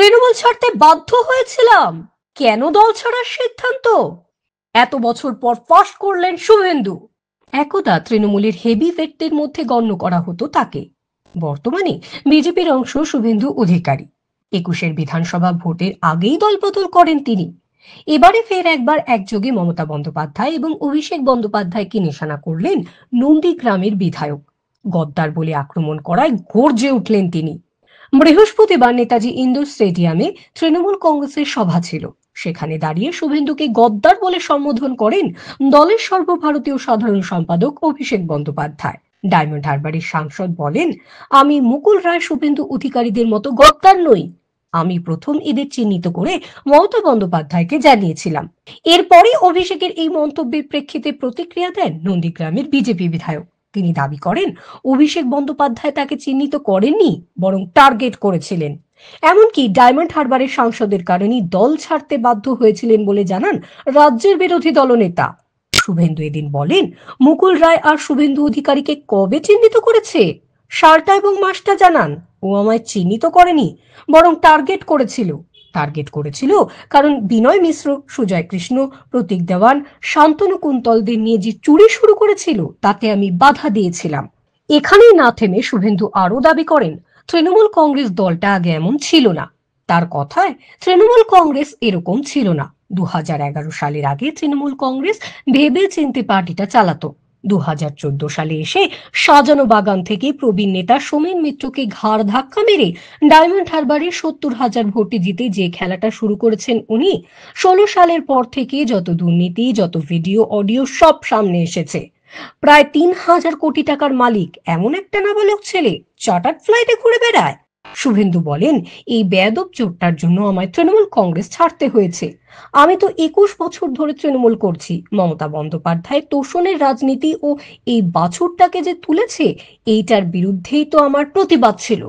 তৃণমূল ছাড়তে বাধ্য হয়েছিলাম, কেন দল ছাড়ার সিদ্ধান্ত? এত বছর পর ফাঁস করলেন শুভেন্দু। একদা তৃণমূলের হেভি ভেটদের মধ্যে গণ্য করা হতো তাকে। বর্তমানে বিজেপির অংশ শুভেন্দু অধিকারী। 21-এর বিধানসভা ভোটের আগেই দলবদল করেন তিনি। এবারে ফের একবার একযোগে মমতা বন্দ্যোপাধ্যায় এবং অভিষেক বন্দ্যোপাধ্যায়কে নিশানা করলেন নন্দীগ্রামের বিধায়ক। গদ্দার বলে আক্রমণ করায় গর্জে উঠলেন তিনি। বৃহস্পতিবার নেতাজি ইন্ডোর স্টেডিয়ামে তৃণমূল কংগ্রেসের সভা ছিল। সেখানে দাঁড়িয়ে শুভেন্দুকে গদ্দার বলে সম্বোধন করেন দলের সর্বভারতীয় সাধারণ সম্পাদক অভিষেক বন্দ্যোপাধ্যায়। ডায়মন্ড হারবারের সাংসদ বলেন, আমি মুকুল রায় শুভেন্দু অধিকারীদের মতো গদ্দার নই। আমি প্রথম এদের চিহ্নিত করে মমতা বন্দ্যোপাধ্যায়কে জানিয়েছিলাম। এরপরই অভিষেকের এই মন্তব্যের প্রেক্ষিতে প্রতিক্রিয়া দেন নন্দীগ্রামের বিজেপি বিধায়ক। তিনি দাবি করেন, অভিষেক বন্দ্যোপাধ্যায় তাকে চিহ্নিত করেননি, বরং টার্গেট করেছিলেন। এমনকি ডায়মন্ড হারবারের সাংসদের কারণেই দল ছাড়তে বাধ্য হয়েছিলেন বলে জানান রাজ্যের বিরোধী দলনেতা। শুভেন্দু এদিন বলেন, মুকুল রায় আর শুভেন্দু অধিকারীকে কবে চিহ্নিত করেছে সালটা এবং মাসটা জানান। ও আমায় চিহ্নিত করেনি, বরং টার্গেট করেছিল কারণ বিনয় মিশ্র, সুজয় কৃষ্ণ, প্রতীক দেওয়ান, শান্তনু কুন্তলদের নিয়ে যে চুরি শুরু করেছিল তাতে আমি বাধা দিয়েছিলাম। এখানেই না থেমে শুভেন্দু আরো দাবি করেন, তৃণমূল কংগ্রেস দলটা আগে এমন ছিল না। তার কথায়, তৃণমূল কংগ্রেস এরকম ছিল না। 2011 সালের আগে তৃণমূল কংগ্রেস ভেবে চিনতে পার্টিটা চালাতো। 2014 সালে এসে সাজানো বাগান থেকে প্রবীণ নেতা সোমেন মিত্রকে ঘাড় ধাক্কা মেরে ডায়মন্ড হারবারে 70,000 ভোটে জিতে যে খেলাটা শুরু করেছেন উনি, 16 সালের পর থেকে যত দুর্নীতি, যত ভিডিও অডিও সব সামনে এসেছে। প্রায় 3,000 কোটি টাকার মালিক এমন একটা নাবালক ছেলে চার্টার্ড ফ্লাইটে ঘুরে বেড়ায়। শুভেন্দু বলেন, এই বেয়াদব চোরটার জন্য আমায় তৃণমূল কংগ্রেস ছাড়তে হয়েছে। আমি তো 21 বছর ধরে তৃণমূল করছি। মমতা বন্দ্যোপাধ্যায় তোষণের রাজনীতি ও এই বাছুরটাকে যে তুলেছে, এইটার বিরুদ্ধেই তো আমার প্রতিবাদ ছিল।